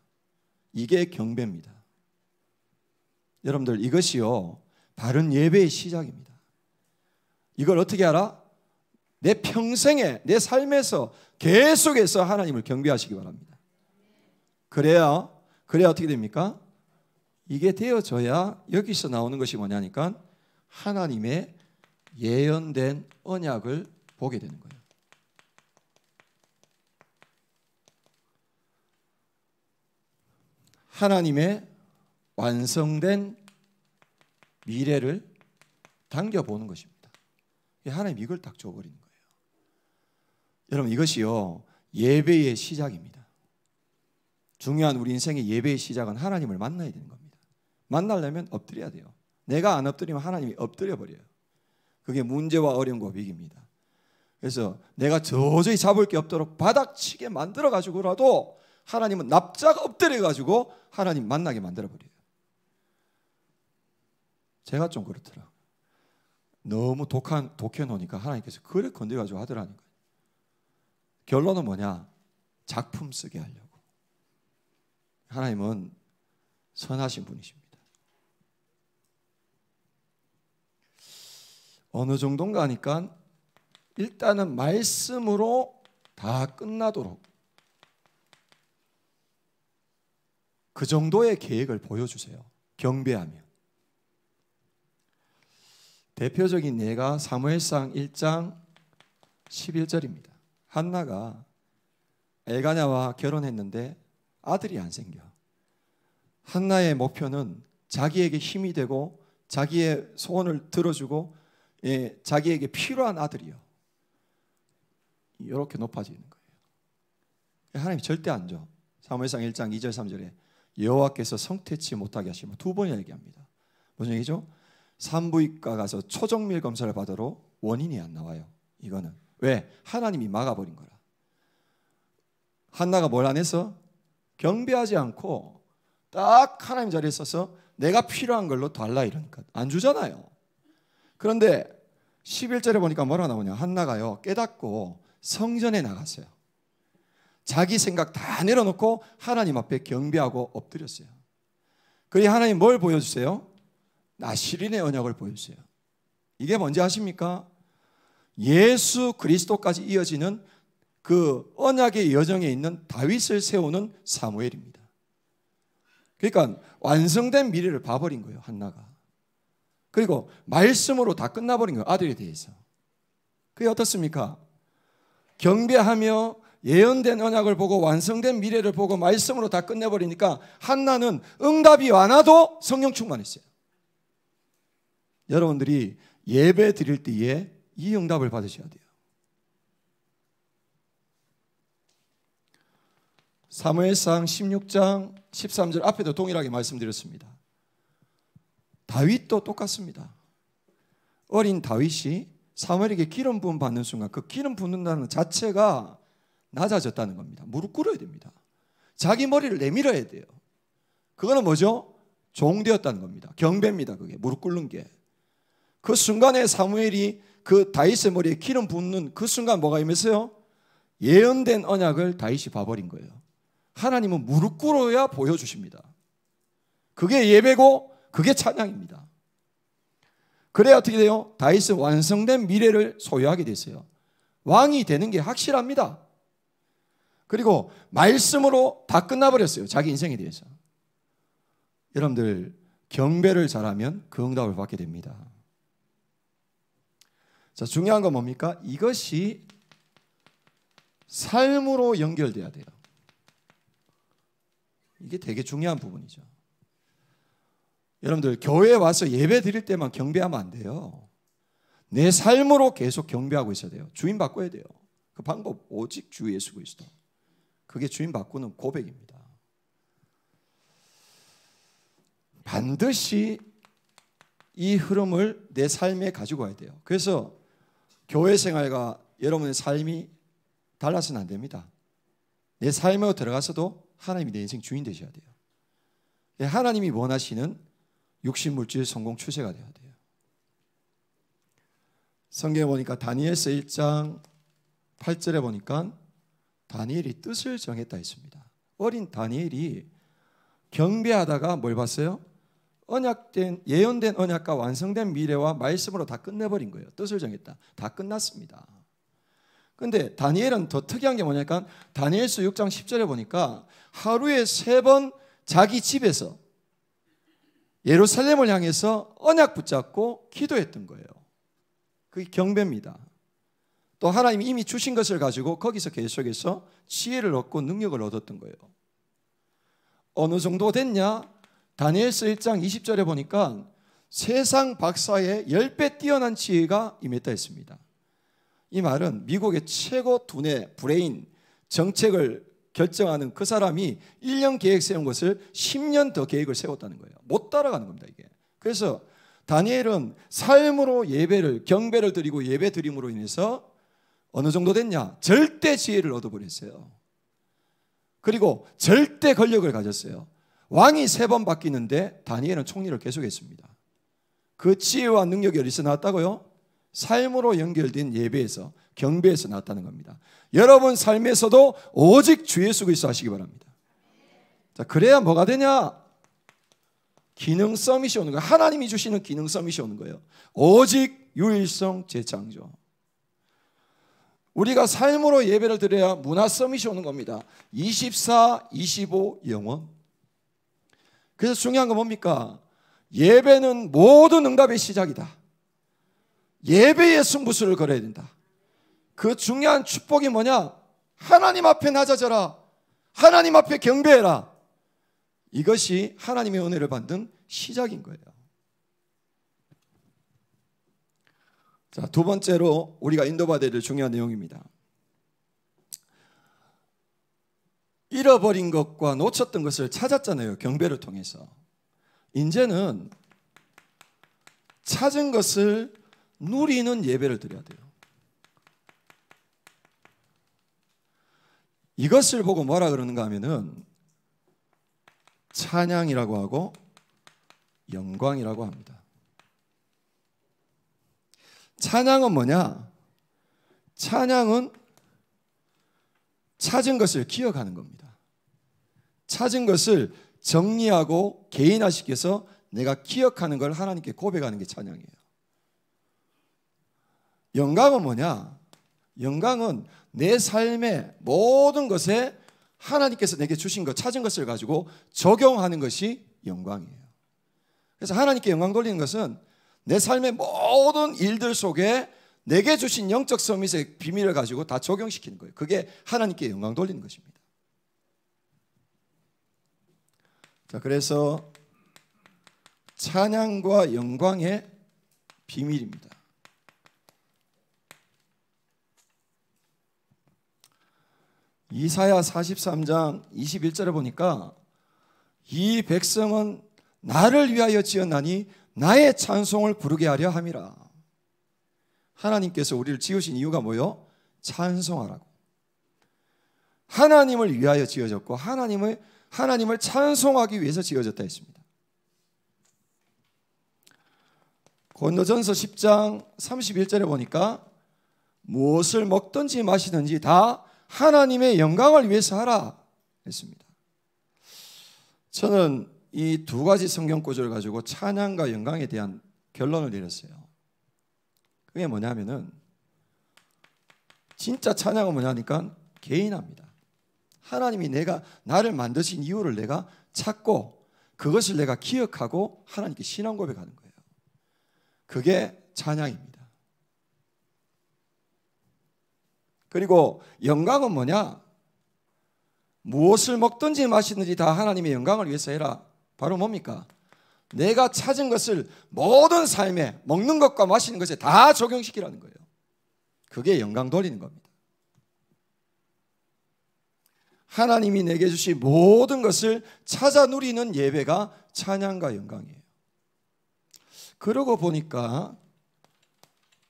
이게 경배입니다. 여러분들 이것이요 바른 예배의 시작입니다. 이걸 어떻게 알아? 내 평생에 내 삶에서 계속해서 하나님을 경배하시기 바랍니다. 그래야 어떻게 됩니까? 이게 되어져야 여기서 나오는 것이 뭐냐니까 하나님의 예언된 언약을 보게 되는 거예요. 하나님의 완성된 미래를 당겨보는 것입니다. 하나님 이걸 딱 줘버리는 거예요. 여러분 이것이요 예배의 시작입니다. 중요한 우리 인생의 예배의 시작은 하나님을 만나야 되는 겁니다. 만나려면 엎드려야 돼요. 내가 안 엎드리면 하나님이 엎드려 버려요. 그게 문제와 어려움과 위기입니다. 그래서 내가 도저히 잡을 게 없도록 바닥치게 만들어 가지고라도 하나님은 납작 엎드려 가지고 하나님 만나게 만들어 버려요. 제가 좀 그렇더라. 너무 독해 놓으니까 하나님께서 그래 건드려 가지고 하더라니까요. 결론은 뭐냐? 작품 쓰게 하려고. 하나님은 선하신 분이십니다. 어느 정도인가 하니까 일단은 말씀으로 다 끝나도록 그 정도의 계획을 보여주세요. 경배하며. 대표적인 예가 사무엘상 1장 11절입니다. 한나가 엘가냐와 결혼했는데 아들이 안 생겨. 한나의 목표는 자기에게 힘이 되고 자기의 소원을 들어주고 자기에게 필요한 아들이요. 이렇게 높아지는 거예요. 하나님 절대 안 줘. 사무엘상 1장 2절 3절에 여호와께서 성퇴치 못하게 하시면 두 번 얘기합니다. 무슨 얘기죠? 산부인과 가서 초정밀 검사를 받으러 원인이 안 나와요. 이거는 왜? 하나님이 막아버린 거라. 한나가 뭘 안 했어? 경배하지 않고 딱 하나님 자리에 서서 내가 필요한 걸로 달라 이러니까 안 주잖아요. 그런데 11절에 보니까 뭐라 나오냐? 한나가요 깨닫고 성전에 나갔어요. 자기 생각 다 내려놓고 하나님 앞에 경배하고 엎드렸어요. 그리 하나님 뭘 보여주세요? 나시린의 언약을 보여주세요. 이게 뭔지 아십니까? 예수 그리스도까지 이어지는 그 언약의 여정에 있는 다윗을 세우는 사무엘입니다. 그러니까 완성된 미래를 봐버린 거예요, 한나가. 그리고 말씀으로 다 끝나버린 거예요, 아들에 대해서. 그게 어떻습니까? 경배하며 예언된 언약을 보고 완성된 미래를 보고 말씀으로 다 끝내버리니까 한나는 응답이 안 와도 성령 충만했어요. 여러분들이 예배 드릴 때에 이 응답을 받으셔야 돼요. 사무엘상 16장 13절 앞에도 동일하게 말씀드렸습니다. 다윗도 똑같습니다. 어린 다윗이 사무엘에게 기름 부음 받는 순간 그 기름 붓는다는 자체가 낮아졌다는 겁니다. 무릎 꿇어야 됩니다. 자기 머리를 내밀어야 돼요. 그거는 뭐죠? 종되었다는 겁니다. 경배입니다. 그게 무릎 꿇는 게. 그 순간에 사무엘이 그 다윗의 머리에 기름 붓는 그 순간 뭐가 임했어요? 예언된 언약을 다윗이 봐버린 거예요. 하나님은 무릎 꿇어야 보여주십니다. 그게 예배고 그게 찬양입니다. 그래야 어떻게 돼요? 다윗은 완성된 미래를 소유하게 됐어요. 왕이 되는 게 확실합니다. 그리고 말씀으로 다 끝나버렸어요. 자기 인생에 대해서. 여러분들 경배를 잘하면 그 응답을 받게 됩니다. 자, 중요한 건 뭡니까? 이것이 삶으로 연결돼야 돼요. 이게 되게 중요한 부분이죠. 여러분들 교회에 와서 예배 드릴 때만 경배하면 안 돼요. 내 삶으로 계속 경배하고 있어야 돼요. 주인 바꿔야 돼요. 그 방법 오직 주 예수 그리스도. 그게 주인 바꾸는 고백입니다. 반드시 이 흐름을 내 삶에 가지고 와야 돼요. 그래서 교회 생활과 여러분의 삶이 달라서는 안 됩니다. 내 삶에 들어가서도 하나님이 내 인생 주인 되셔야 돼요. 하나님이 원하시는 육신 물질 성공 추세가 돼야 돼요. 성경에 보니까 다니엘서 1장 8절에 보니까 다니엘이 뜻을 정했다 했습니다. 어린 다니엘이 경배하다가 뭘 봤어요? 언약된 예언된 언약과 완성된 미래와 말씀으로 다 끝내버린 거예요. 뜻을 정했다. 다 끝났습니다. 그런데 다니엘은 더 특이한 게 뭐냐니까 다니엘서 6장 10절에 보니까 하루에 3번 자기 집에서 예루살렘을 향해서 언약 붙잡고 기도했던 거예요. 그게 경배입니다. 또 하나님이 이미 주신 것을 가지고 거기서 계속해서 지혜를 얻고 능력을 얻었던 거예요. 어느 정도 됐냐? 다니엘서 1장 20절에 보니까 세상 박사의 10배 뛰어난 지혜가 임했다 했습니다. 이 말은 미국의 최고 두뇌 브레인 정책을 결정하는 그 사람이 1년 계획 세운 것을 10년 더 계획을 세웠다는 거예요. 못 따라가는 겁니다, 이게. 그래서 다니엘은 삶으로 예배를 경배를 드리고 예배 드림으로 인해서 어느 정도 됐냐? 절대 지혜를 얻어버렸어요. 그리고 절대 권력을 가졌어요. 왕이 3번 바뀌는데 다니엘은 총리를 계속했습니다. 그 지혜와 능력이 어디서 나왔다고요? 삶으로 연결된 예배에서 경배에서 나왔다는 겁니다. 여러분 삶에서도 오직 주 예수 그리스도 하시기 바랍니다. 자, 그래야 뭐가 되냐? 기능 서밋이 오는 거예요. 하나님이 주시는 기능 서밋이 오는 거예요. 오직 유일성 재창조. 우리가 삶으로 예배를 드려야 문화 서밋이 오는 겁니다. 24, 25 영원. 그래서 중요한 건 뭡니까? 예배는 모든 응답의 시작이다. 예배의 승부수를 걸어야 된다. 그 중요한 축복이 뭐냐? 하나님 앞에 낮아져라. 하나님 앞에 경배해라. 이것이 하나님의 은혜를 받는 시작인 거예요. 자, 두 번째로 우리가 인도받아야 될 중요한 내용입니다. 잃어버린 것과 놓쳤던 것을 찾았잖아요. 경배를 통해서. 이제는 찾은 것을 누리는 예배를 드려야 돼요. 이것을 보고 뭐라 그러는가 하면은 찬양이라고 하고 영광이라고 합니다. 찬양은 뭐냐? 찬양은 찾은 것을 기억하는 겁니다. 찾은 것을 정리하고 개인화시켜서 내가 기억하는 걸 하나님께 고백하는 게 찬양이에요. 영광은 뭐냐? 영광은 내 삶의 모든 것에 하나님께서 내게 주신 것, 찾은 것을 가지고 적용하는 것이 영광이에요. 그래서 하나님께 영광 돌리는 것은 내 삶의 모든 일들 속에 내게 주신 영적 서밋의 비밀을 가지고 다 적용시키는 거예요. 그게 하나님께 영광 돌리는 것입니다. 자, 그래서 찬양과 영광의 비밀입니다. 이사야 43장 21절에 보니까 이 백성은 나를 위하여 지었나니 나의 찬송을 부르게 하려 함이라. 하나님께서 우리를 지으신 이유가 뭐요? 찬송하라고. 하나님을 위하여 지어졌고 하나님을 찬송하기 위해서 지어졌다 했습니다. 고린도전서 10장 31절에 보니까 무엇을 먹든지 마시든지 다 하나님의 영광을 위해서 하라 했습니다. 저는 이 두 가지 성경 구절을 가지고 찬양과 영광에 대한 결론을 내렸어요. 그게 뭐냐면은 진짜 찬양은 뭐냐니까 개인합니다. 하나님이 나를 만드신 이유를 내가 찾고 그것을 내가 기억하고 하나님께 신앙 고백하는 거예요. 그게 찬양입니다. 그리고 영광은 뭐냐? 무엇을 먹든지 마시든지 다 하나님의 영광을 위해서 해라. 바로 뭡니까? 내가 찾은 것을 모든 삶에 먹는 것과 마시는 것에 다 적용시키라는 거예요. 그게 영광 돌리는 겁니다. 하나님이 내게 주신 모든 것을 찾아 누리는 예배가 찬양과 영광이에요. 그러고 보니까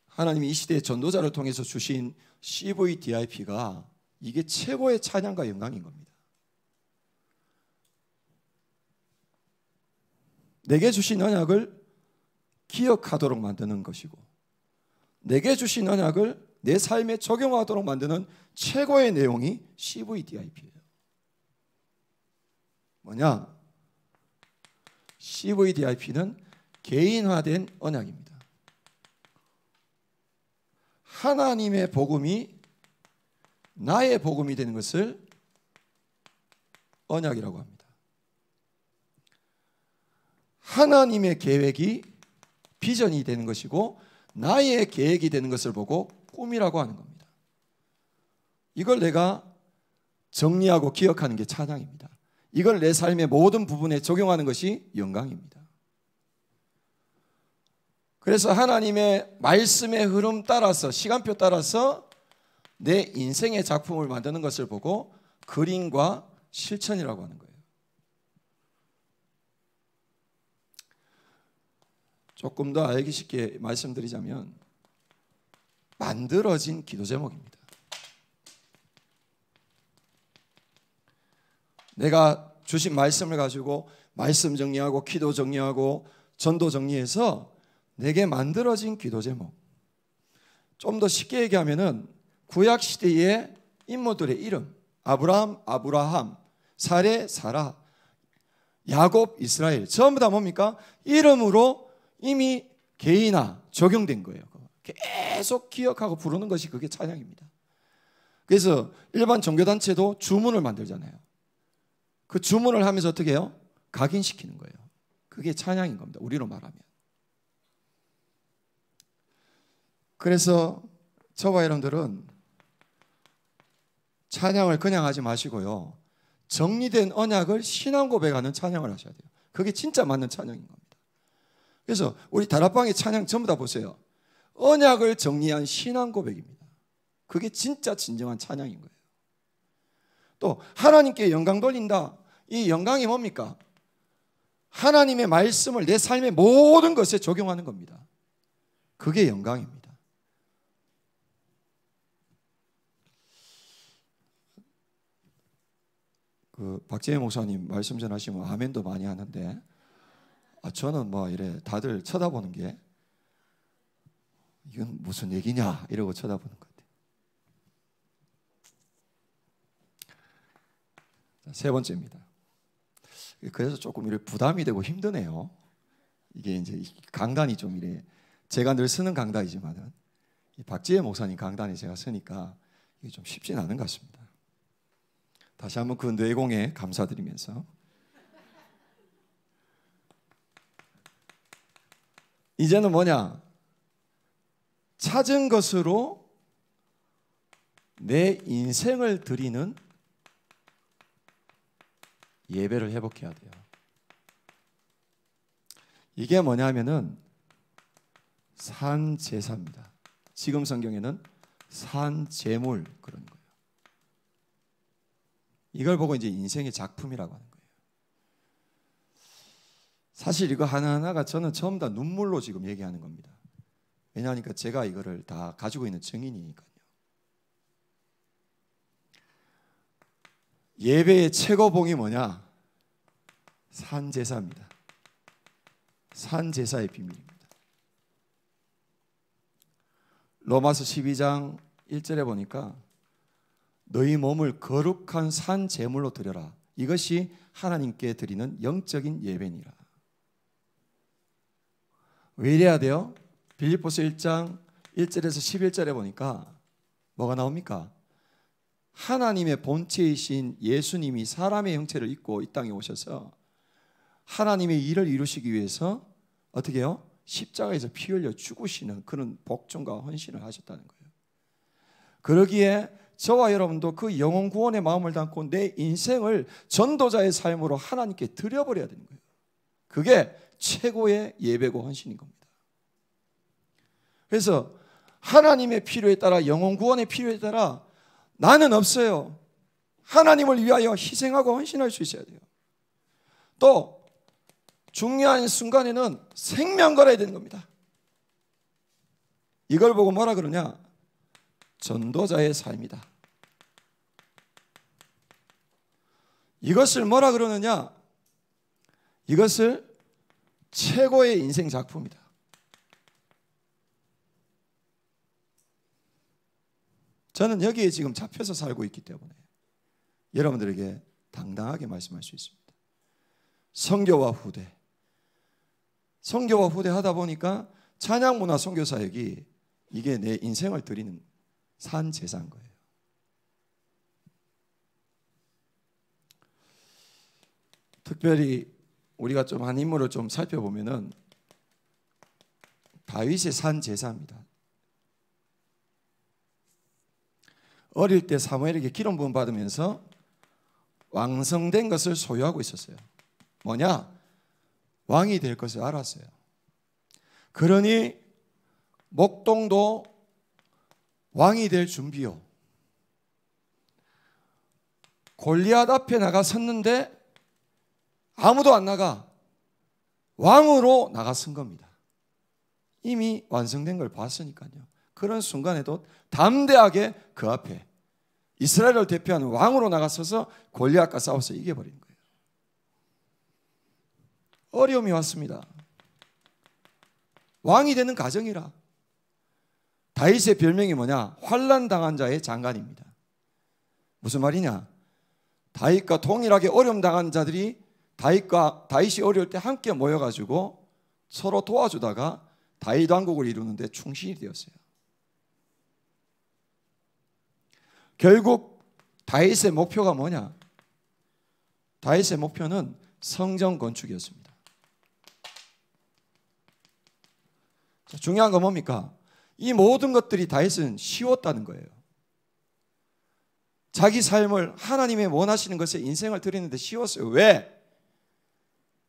하나님이 이 시대의 전도자를 통해서 주신 CVDIP가 이게 최고의 찬양과 영광인 겁니다. 내게 주신 언약을 기억하도록 만드는 것이고 내게 주신 언약을 내 삶에 적용하도록 만드는 최고의 내용이 CVDIP예요. 뭐냐? CVDIP는 개인화된 언약입니다. 하나님의 복음이 나의 복음이 되는 것을 언약이라고 합니다. 하나님의 계획이 비전이 되는 것이고 나의 계획이 되는 것을 보고 꿈이라고 하는 겁니다. 이걸 내가 정리하고 기억하는 게 찬양입니다. 이걸 내 삶의 모든 부분에 적용하는 것이 영광입니다. 그래서 하나님의 말씀의 흐름 따라서 시간표 따라서 내 인생의 작품을 만드는 것을 보고 그림과 실천이라고 하는 거예요. 조금 더 알기 쉽게 말씀드리자면 만들어진 기도 제목입니다. 내가 주신 말씀을 가지고 말씀 정리하고 기도 정리하고 전도 정리해서 내게 만들어진 기도 제목. 좀 더 쉽게 얘기하면은 구약 시대의 인물들의 이름, 아브라함, 아브라함, 사레, 사라, 야곱, 이스라엘 전부 다 뭡니까? 이름으로 이미 개인화 적용된 거예요. 계속 기억하고 부르는 것이 그게 찬양입니다. 그래서 일반 종교단체도 주문을 만들잖아요. 그 주문을 하면서 어떻게 해요? 각인시키는 거예요. 그게 찬양인 겁니다. 우리로 말하면. 그래서 저와 여러분들은 찬양을 그냥 하지 마시고요. 정리된 언약을 신앙 고백하는 찬양을 하셔야 돼요. 그게 진짜 맞는 찬양인 겁니다. 그래서 우리 다락방의 찬양 전부 다 보세요. 언약을 정리한 신앙 고백입니다. 그게 진짜 진정한 찬양인 거예요. 또 하나님께 영광 돌린다. 이 영광이 뭡니까? 하나님의 말씀을 내 삶의 모든 것에 적용하는 겁니다. 그게 영광입니다. 그 박재희 목사님 말씀 전하시면 아멘도 많이 하는데 저는 뭐 이래 다들 쳐다보는 게 이건 무슨 얘기냐 이러고 쳐다보는 것 같아요. 세 번째입니다. 그래서 조금 이렇게 부담이 되고 힘드네요. 이게 이제 강단이 좀 이래 제가 늘 쓰는 강단이지만은 박지혜 목사님 강단에 제가 쓰니까 이게 좀 쉽진 않은 것 같습니다. 다시 한번 그 뇌공에 감사드리면서 이제는 뭐냐? 찾은 것으로 내 인생을 드리는 예배를 회복해야 돼요. 이게 뭐냐면은 산제사입니다. 지금 성경에는 산제물 그런 거예요. 이걸 보고 이제 인생의 작품이라고 하는 거예요. 사실 이거 하나하나가 저는 처음 다 눈물로 지금 얘기하는 겁니다. 왜냐하니까 제가 이거를 다 가지고 있는 증인이니까요. 예배의 최고봉이 뭐냐? 산제사입니다. 산제사의 비밀입니다. 로마서 12장 1절에 보니까 너희 몸을 거룩한 산 제물로 드려라. 이것이 하나님께 드리는 영적인 예배니라. 왜 이래야 돼요? 빌립보서 1장 1절에서 11절에 보니까 뭐가 나옵니까? 하나님의 본체이신 예수님이 사람의 형체를 입고 이 땅에 오셔서 하나님의 일을 이루시기 위해서 어떻게 해요? 십자가에서 피 흘려 죽으시는 그런 복종과 헌신을 하셨다는 거예요. 그러기에 저와 여러분도 그 영혼 구원의 마음을 담고 내 인생을 전도자의 삶으로 하나님께 드려버려야 되는 거예요. 그게 최고의 예배고 헌신인 겁니다. 그래서 하나님의 필요에 따라 영혼 구원의 필요에 따라 나는 없어요. 하나님을 위하여 희생하고 헌신할 수 있어야 돼요. 또 중요한 순간에는 생명 걸어야 되는 겁니다. 이걸 보고 뭐라 그러냐? 전도자의 삶이다. 이것을 뭐라 그러느냐? 이것을 최고의 인생 작품이다. 저는 여기에 지금 잡혀서 살고 있기 때문에 여러분들에게 당당하게 말씀할 수 있습니다. 선교와 후대, 선교와 후대 하다 보니까 찬양문화 선교사역이 이게 내 인생을 드리는 산 제사인 거예요. 특별히 우리가 좀 한 인물을 좀 살펴보면은 다윗의 산 제사입니다. 어릴 때 사무엘에게 기름 부음 받으면서 왕성된 것을 소유하고 있었어요. 뭐냐? 왕이 될 것을 알았어요. 그러니 목동도 왕이 될 준비요. 골리앗 앞에 나가 섰는데 아무도 안 나가. 왕으로 나가 선 겁니다. 이미 완성된 걸 봤으니까요. 그런 순간에도 담대하게 그 앞에 이스라엘을 대표하는 왕으로 나가서서 골리앗과 싸워서 이겨버린 거예요. 어려움이 왔습니다. 왕이 되는 가정이라. 다윗의 별명이 뭐냐? 환난 당한 자의 장관입니다. 무슨 말이냐? 다윗과 동일하게 어려움 당한 자들이 다윗이 어려울 때 함께 모여가지고 서로 도와주다가 다윗 왕국을 이루는데 충신이 되었어요. 결국 다윗의 목표가 뭐냐? 다윗의 목표는 성전 건축이었습니다. 자, 중요한 건 뭡니까? 이 모든 것들이 다윗은 쉬웠다는 거예요. 자기 삶을 하나님의 원하시는 것에 인생을 드리는데 쉬웠어요. 왜?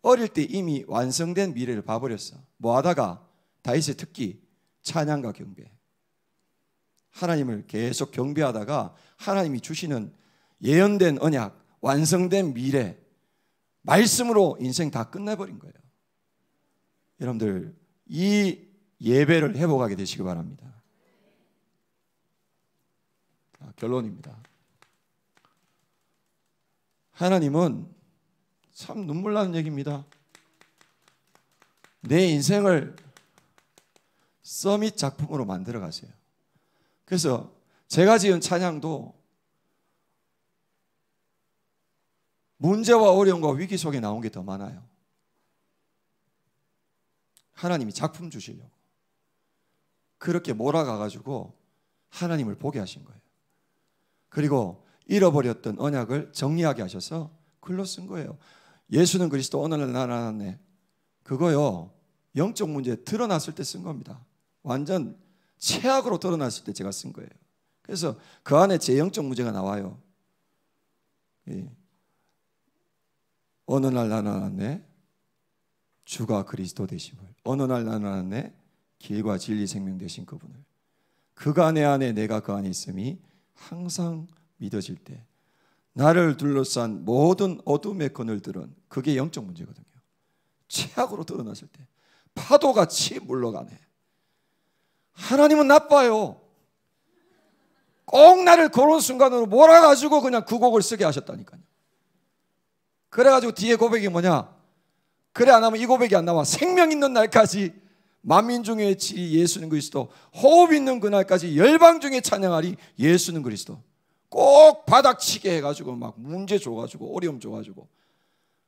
어릴 때 이미 완성된 미래를 봐버렸어. 뭐 하다가? 다윗의 특기, 찬양과 경배. 하나님을 계속 경배하다가 하나님이 주시는 예언된 언약, 완성된 미래, 말씀으로 인생 다 끝내버린 거예요. 여러분들 이 예배를 회복하게 되시기 바랍니다. 결론입니다. 하나님은 참 눈물 나는 얘기입니다. 내 인생을 서밋 작품으로 만들어 가세요. 그래서 제가 지은 찬양도 문제와 어려움과 위기 속에 나온 게 더 많아요. 하나님이 작품 주시려고 그렇게 몰아가가지고 하나님을 보게 하신 거예요. 그리고 잃어버렸던 언약을 정리하게 하셔서 글로 쓴 거예요. 예수는 그리스도 오늘날 나타났네. 그거요, 영적 문제 드러났을 때 쓴 겁니다. 완전 최악으로 드러났을 때 제가 쓴 거예요. 그래서 그 안에 제 영적 문제가 나와요. 예. 어느 날 나타났네. 주가 그리스도 되심을. 어느 날 나타났네. 길과 진리 생명 되신 그분을. 그가 내 안에 내가 그 안에 있음이 항상 믿어질 때 나를 둘러싼 모든 어둠의 그늘들은 그게 영적 문제거든요. 최악으로 드러났을 때 파도같이 물러가네. 하나님은 나빠요. 꼭 나를 그런 순간으로 몰아가지고 그냥 그 곡을 쓰게 하셨다니까요. 그래가지고 뒤에 고백이 뭐냐? 그래 안 하면 이 고백이 안 나와. 생명 있는 날까지 만민 중에 지 예수는 그리스도, 호흡 있는 그날까지 열방 중에 찬양하리 예수는 그리스도. 꼭 바닥치게 해가지고 막 문제 줘가지고 어려움 줘가지고.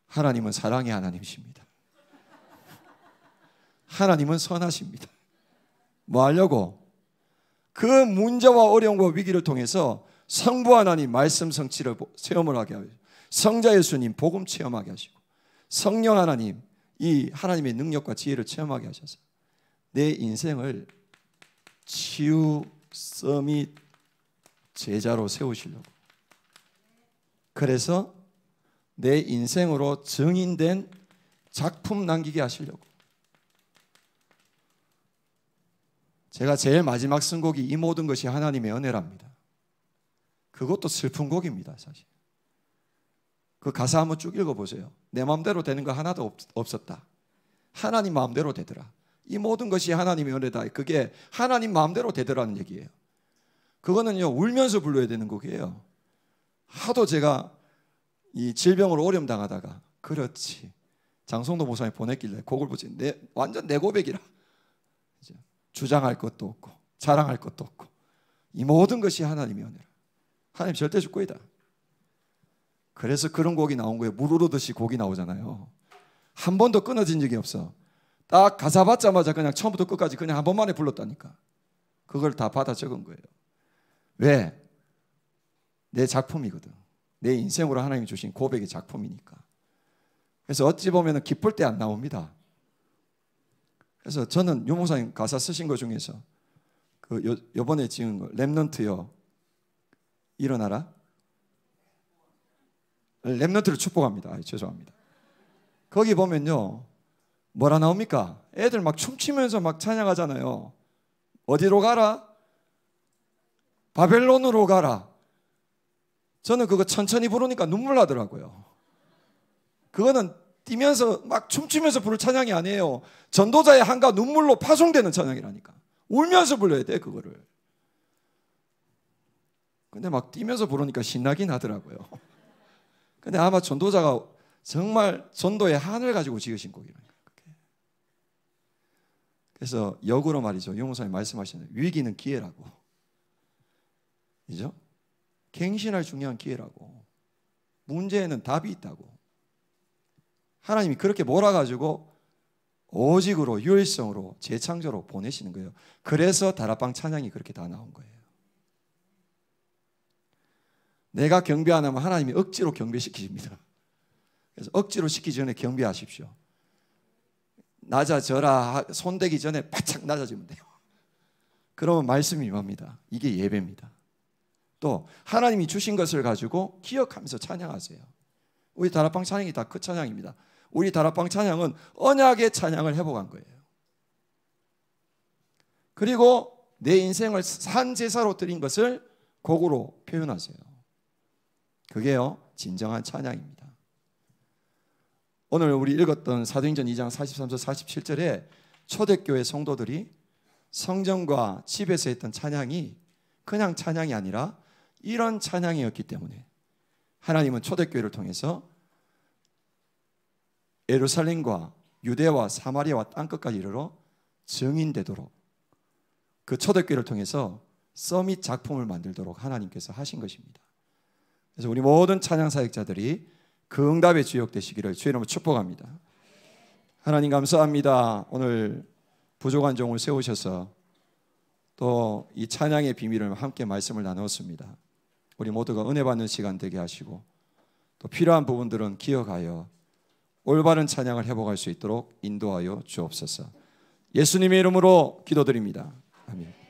하나님은 사랑의 하나님이십니다. 하나님은 선하십니다. 뭐 하려고? 그 문제와 어려움과 위기를 통해서 성부 하나님 말씀 성취를 체험을 하게 하시고, 성자 예수님 복음 체험하게 하시고, 성령 하나님 이 하나님의 능력과 지혜를 체험하게 하셔서 내 인생을 치유 서밋 제자로 세우시려고, 그래서 내 인생으로 증인된 작품 남기게 하시려고. 제가 제일 마지막 쓴 곡이 이 모든 것이 하나님의 은혜랍니다. 그것도 슬픈 곡입니다. 사실 그 가사 한번 쭉 읽어보세요. 내 마음대로 되는 거 하나도 없었다. 하나님 마음대로 되더라. 이 모든 것이 하나님의 은혜다. 그게 하나님 마음대로 되더라는 얘기예요. 그거는요 울면서 불러야 되는 곡이에요. 하도 제가 이 질병으로 어려움 당하다가, 그렇지, 장성도 목사님 보냈길래 곡을 보지, 완전 내 고백이라, 주장할 것도 없고 자랑할 것도 없고 이 모든 것이 하나님의 은혜라. 하나님 절대 주권이다. 그래서 그런 곡이 나온 거예요. 물 흐르듯이 곡이 나오잖아요. 한 번도 끊어진 적이 없어. 딱 가사 받자마자 그냥 처음부터 끝까지 그냥 한 번만에 불렀다니까. 그걸 다 받아 적은 거예요. 왜? 내 작품이거든. 내 인생으로 하나님이 주신 고백의 작품이니까. 그래서 어찌 보면 기쁠 때 안 나옵니다. 그래서 저는 유 목사님 가사 쓰신 것 중에서 요번에 지은 거 렘넌트여 일어나라. 렘넌트를 축복합니다. 죄송합니다. 거기 보면요 뭐라 나옵니까? 애들 막 춤추면서 막 찬양하잖아요. 어디로 가라? 바벨론으로 가라. 저는 그거 천천히 부르니까 눈물 나더라고요. 그거는 뛰면서 막 춤추면서 부를 찬양이 아니에요. 전도자의 한가 눈물로 파송되는 찬양이라니까. 울면서 불러야 돼 그거를. 근데 막 뛰면서 부르니까 신나긴 하더라고요. 근데 아마 전도자가 정말 전도의 한을 가지고 지으신 곡이라니까. 그래서 역으로 말이죠. 유 목사님 말씀하시는 위기는 기회라고. 그죠? 갱신할 중요한 기회라고. 문제에는 답이 있다고. 하나님이 그렇게 몰아가지고 오직으로 유일성으로 재창조로 보내시는 거예요. 그래서 다락방 찬양이 그렇게 다 나온 거예요. 내가 경배 안 하면 하나님이 억지로 경배시키십니다. 그래서 억지로 시키기 전에 경배하십시오. 낮아져라 손대기 전에 바짝 낮아지면 돼요. 그러면 말씀이 임합니다. 이게 예배입니다. 또 하나님이 주신 것을 가지고 기억하면서 찬양하세요. 우리 다락방 찬양이 다 그 찬양입니다. 우리 다락방 찬양은 언약의 찬양을 회복한 거예요. 그리고 내 인생을 산 제사로 드린 것을 곡으로 표현하세요. 그게요 진정한 찬양입니다. 오늘 우리 읽었던 사도행전 2장 43절 47절에 초대교회 성도들이 성전과 집에서 했던 찬양이 그냥 찬양이 아니라 이런 찬양이었기 때문에 하나님은 초대교회를 통해서 예루살렘과 유대와 사마리아와 땅끝까지 이르러 증인되도록 그 초대교회를 통해서 서밋 작품을 만들도록 하나님께서 하신 것입니다. 그래서 우리 모든 찬양 사역자들이 그 응답의 주역 되시기를 주의 이름으로 축복합니다. 하나님 감사합니다. 오늘 부족한 종을 세우셔서 또 이 찬양의 비밀을 함께 말씀을 나누었습니다. 우리 모두가 은혜 받는 시간 되게 하시고 또 필요한 부분들은 기억하여 올바른 찬양을 회복할 수 있도록 인도하여 주옵소서. 예수님의 이름으로 기도드립니다. 아멘.